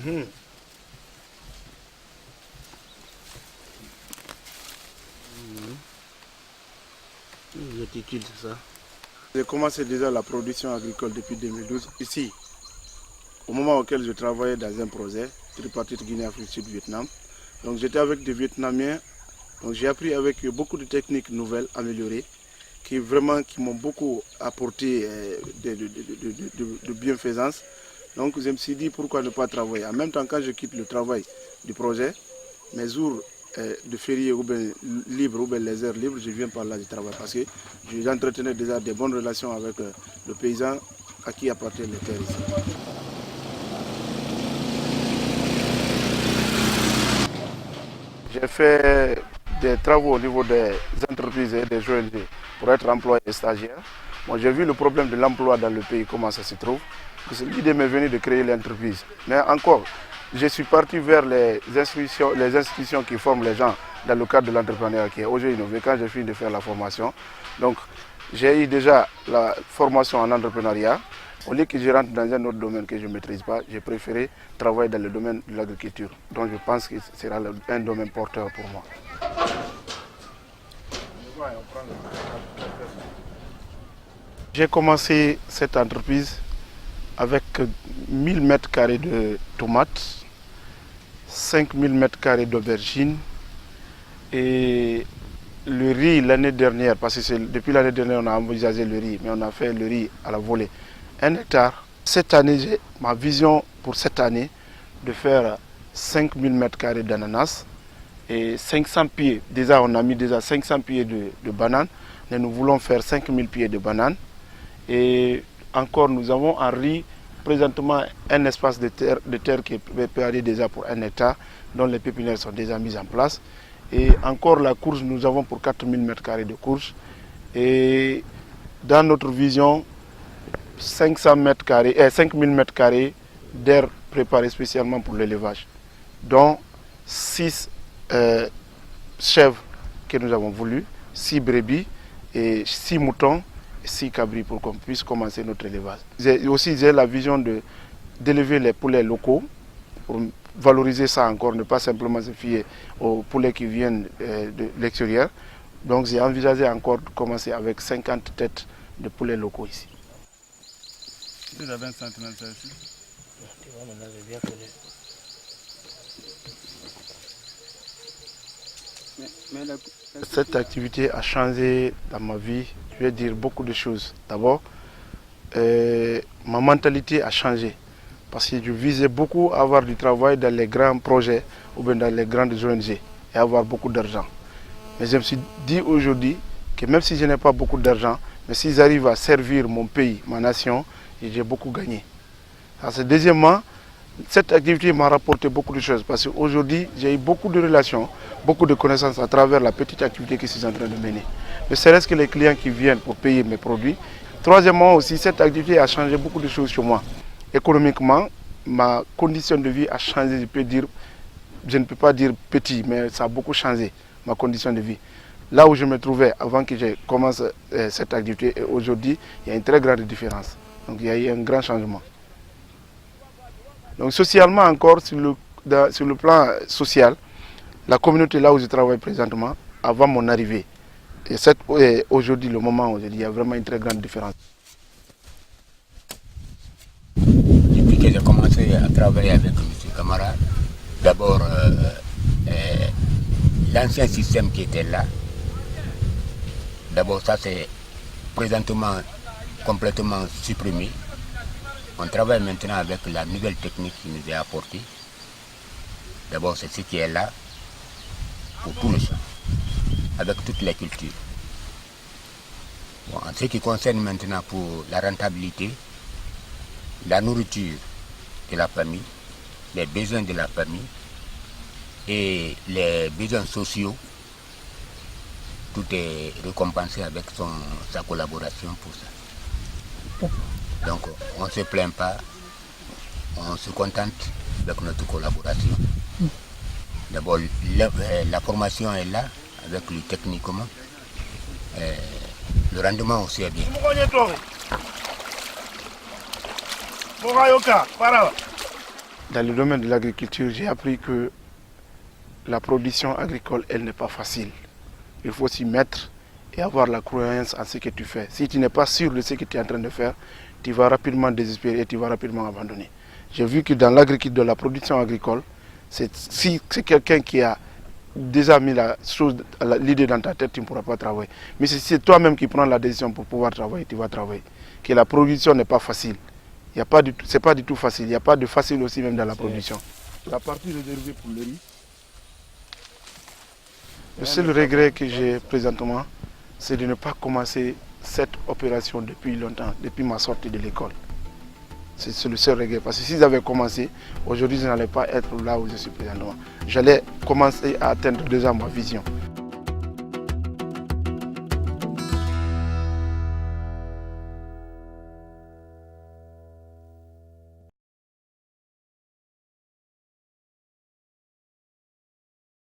Mhm. Ça. J'ai commencé déjà la production agricole depuis 2012 ici, au moment auquel je travaillais dans un projet tripartite Guinée-Afrique Sud-Vietnam. Donc j'étais avec des Vietnamiens, donc j'ai appris avec eux beaucoup de techniques nouvelles, améliorées, qui m'ont beaucoup apporté de bienfaisance. Donc je me suis dit pourquoi ne pas travailler. En même temps, quand je quitte le travail du projet, mes jours de férié ou bien libres ou bien les heures libres, je viens par là du travail parce que j'entretenais déjà des bonnes relations avec le paysan à qui appartiennent les terres ici. J'ai fait des travaux au niveau des entreprises et des ONG pour être employé et stagiaire. Moi, j'ai vu le problème de l'emploi dans le pays, comment ça se trouve. L'idée m'est venue de créer l'entreprise. Mais encore, je suis parti vers les institutions qui forment les gens dans le cadre de l'entrepreneuriat qui est OG Innové quand j'ai fini de faire la formation. Donc, j'ai eu déjà la formation en entrepreneuriat. Au lieu que je rentre dans un autre domaine que je ne maîtrise pas, j'ai préféré travailler dans le domaine de l'agriculture. Donc je pense que ce sera un domaine porteur pour moi. J'ai commencé cette entreprise avec 1000 mètres carrés de tomates, 5000 mètres carrés d'aubergines et le riz l'année dernière, parce que depuis l'année dernière on a envisagé le riz, mais on a fait le riz à la volée. 1 hectare. Cette année, j'ai ma vision pour cette année de faire 5000 mètres carrés d'ananas et 500 pieds. Déjà, on a mis déjà 500 pieds de bananes, mais nous voulons faire 5000 pieds de bananes. Et encore, nous avons en riz présentement un espace de terre qui est préparé déjà pour 1 hectare, dont les pépinières sont déjà mises en place. Et encore la courge, nous avons pour 4000 mètres carrés de courge. Et dans notre vision, 500 mètres carrés, 5000 mètres carrés d'air préparé spécialement pour l'élevage, dont 6 chèvres que nous avons voulu, 6 brebis et 6 moutons, 6 cabris pour qu'on puisse commencer notre élevage. J'ai la vision d'élever les poulets locaux pour valoriser ça encore, ne pas simplement se fier aux poulets qui viennent de l'extérieur. Donc j'ai envisagé encore de commencer avec 50 têtes de poulets locaux ici. Déjà 20 cm ça ici. On avait bien connu. Cette activité a changé dans ma vie, je vais dire beaucoup de choses. D'abord, ma mentalité a changé parce que je visais beaucoup à avoir du travail dans les grands projets ou bien dans les grandes ONG et avoir beaucoup d'argent. Mais je me suis dit aujourd'hui que même si je n'ai pas beaucoup d'argent, mais si j'arrive à servir mon pays, ma nation, j'ai beaucoup gagné. Deuxièmement, cette activité m'a rapporté beaucoup de choses parce qu'aujourd'hui, j'ai eu beaucoup de relations, beaucoup de connaissances à travers la petite activité que je suis en train de mener. Ne serait-ce que les clients qui viennent pour payer mes produits. Troisièmement aussi, cette activité a changé beaucoup de choses sur moi. Économiquement, ma condition de vie a changé, je ne peux pas dire petit, mais ça a beaucoup changé, ma condition de vie. Là où je me trouvais avant que je commence cette activité, et aujourd'hui, il y a une très grande différence. Donc il y a eu un grand changement. Donc socialement encore, sur le plan social, la communauté là où je travaille présentement, avant mon arrivée, et aujourd'hui, le moment où il y a vraiment une très grande différence. Depuis que j'ai commencé à travailler avec M. Camara, d'abord l'ancien système qui était là, d'abord ça c'est présentement complètement supprimé. On travaille maintenant avec la nouvelle technique qui nous est apportée. D'abord, c'est ce qui est là pour tout le champ, avec toutes les cultures. Bon, en ce qui concerne maintenant pour la rentabilité, la nourriture de la famille, les besoins de la famille et les besoins sociaux, tout est récompensé avec sa collaboration pour ça. Donc on ne se plaint pas, on se contente avec notre collaboration. D'abord, la formation est là, avec le techniquement. Le rendement aussi est bien. Dans le domaine de l'agriculture, j'ai appris que la production agricole, elle n'est pas facile. Il faut s'y mettre et avoir la croyance en ce que tu fais. Si tu n'es pas sûr de ce que tu es en train de faire, tu vas rapidement désespérer et tu vas rapidement abandonner. J'ai vu que dans l'agriculture, de la production agricole, si c'est quelqu'un qui a déjà mis l'idée dans ta tête, tu ne pourras pas travailler. Mais si c'est toi-même qui prends la décision pour pouvoir travailler, tu vas travailler. Que la production n'est pas facile. Ce n'est pas du tout facile. Il n'y a pas de facile aussi même dans la production. La partie réservée pour le riz. Le seul regret que j'ai présentement, c'est de ne pas commencer cette opération depuis longtemps, depuis ma sortie de l'école. C'est le seul regret. Parce que si j'avais commencé, aujourd'hui je n'allais pas être là où je suis présentement. J'allais commencer à atteindre déjà ma vision.